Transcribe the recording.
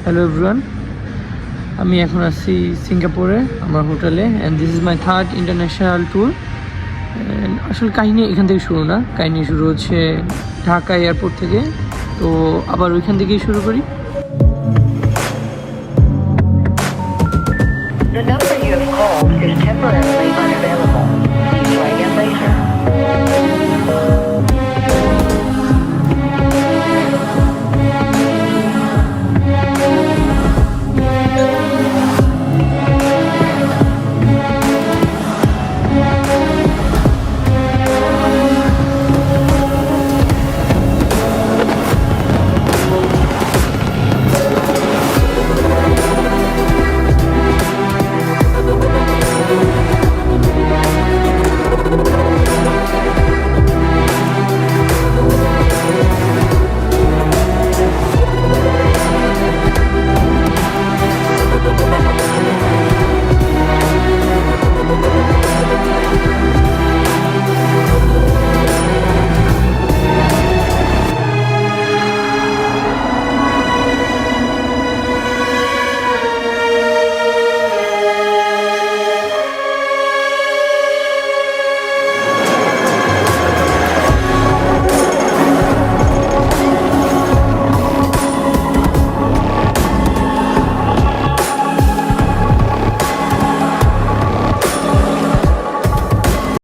Hello everyone, আমি এখন আছি সিঙ্গাপুরে আমার হোটেলে and this is my third international tour. আসলে কাহিনী এখান থেকে শুরু না, কাহিনী শুরু হচ্ছে ঢাকা এয়ারপোর্ট থেকে। তো আবার ওইখান থেকেই শুরু করি। The number you have called is temporarily unavailable.